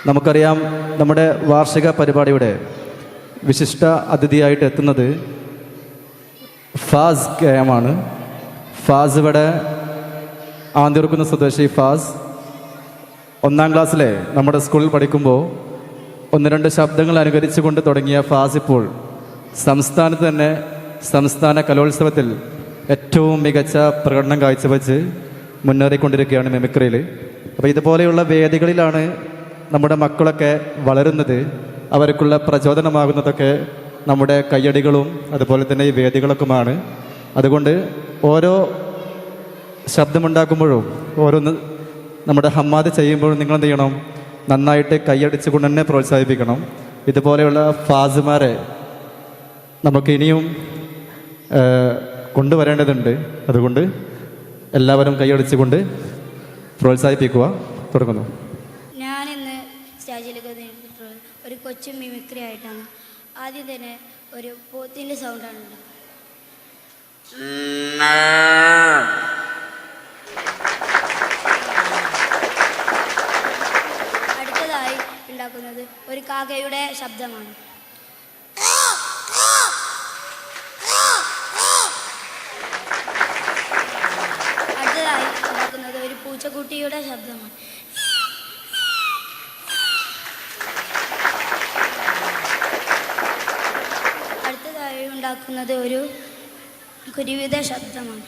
നമുക്കറിയാം, നമ്മുടെ വാർഷിക പരിപാടിയുടെ വിശിഷ്ട അതിഥിയായിട്ട് എത്തുന്നത് ഫാസ് KM ആണ്. ഫാസ് ഇവിടെ ആന്തിയൂർക്കുന്ന് സ്വദേശി ഫാസ് 1ാം ക്ലാസ്സിലെ നമ്മുടെ സ്കൂളിൽ പഠിക്കുമ്പോൾ 1-2 ശബ്ദങ്ങൾ അനുകരിച്ചുകൊണ്ട് തുടങ്ങിയ ഫാസ് ഇപ്പോൾ സംസ്ഥാനത്ത് തന്നെ സംസ്ഥാന കലോത്സവത്തിൽ ഏറ്റവും മികച്ച പ്രകടനം കാഴ്ചവെച്ച് മുന്നേറിക്കൊണ്ടിരിക്കുകയാണ് മിമിക്രിയിൽ. അപ്പോൾ ഇതുപോലെയുള്ള വേദികളിലാണ് നമ്മുടെ മക്കളൊക്കെ വളരുന്നത്. അവർക്കുള്ള പ്രചോദനമാകുന്നതൊക്കെ നമ്മുടെ കയ്യടികളും അതുപോലെ തന്നെ ഈ വേദികളൊക്കെയാണ്. അതുകൊണ്ട് ഓരോ ശബ്ദമുണ്ടാക്കുമ്പോഴും ഓരോന്ന് നമ്മുടെ ഹമ്മാദ് ചെയ്യുമ്പോഴും നിങ്ങൾ എന്ത് ചെയ്യണം? നന്നായിട്ട് കൈയടിച്ചുകൊണ്ട് തന്നെ പ്രോത്സാഹിപ്പിക്കണം. ഇതുപോലെയുള്ള ഫാസുമാരെ നമുക്ക് ഇനിയും കൊണ്ടുവരേണ്ടതുണ്ട്. അതുകൊണ്ട് എല്ലാവരും കൈയടിച്ചുകൊണ്ട് പ്രോത്സാഹിപ്പിക്കുക. തുടങ്ങുന്നു. ഞാനിന്ന് സ്റ്റേജിലേക്ക് നേരിട്ടിട്ടുള്ളത് ഒരു കൊച്ചു മിമിക്രി ആയിട്ടാണ്. ആദ്യം തന്നെ ഒരു പോത്തിൻ്റെ സൗണ്ടാണ് ഉണ്ടാക്കുന്നത്. അടുത്തതായി ഉണ്ടാക്കുന്നത് ഒരു കാക്കയുടെ ശബ്ദമാണ്. അടുത്തതായി ഉണ്ടാക്കുന്നത് ഒരു പൂച്ചക്കുട്ടിയുടെ ശബ്ദമാണ്. അടുത്തതായി ഉണ്ടാക്കുന്നത് ഒരു കുരുവിയുടെ ശബ്ദമാണ്.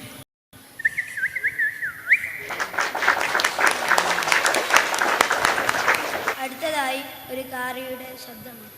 അടുത്തതായി ഒരു കാറിയുടെ ശബ്ദമാണ്.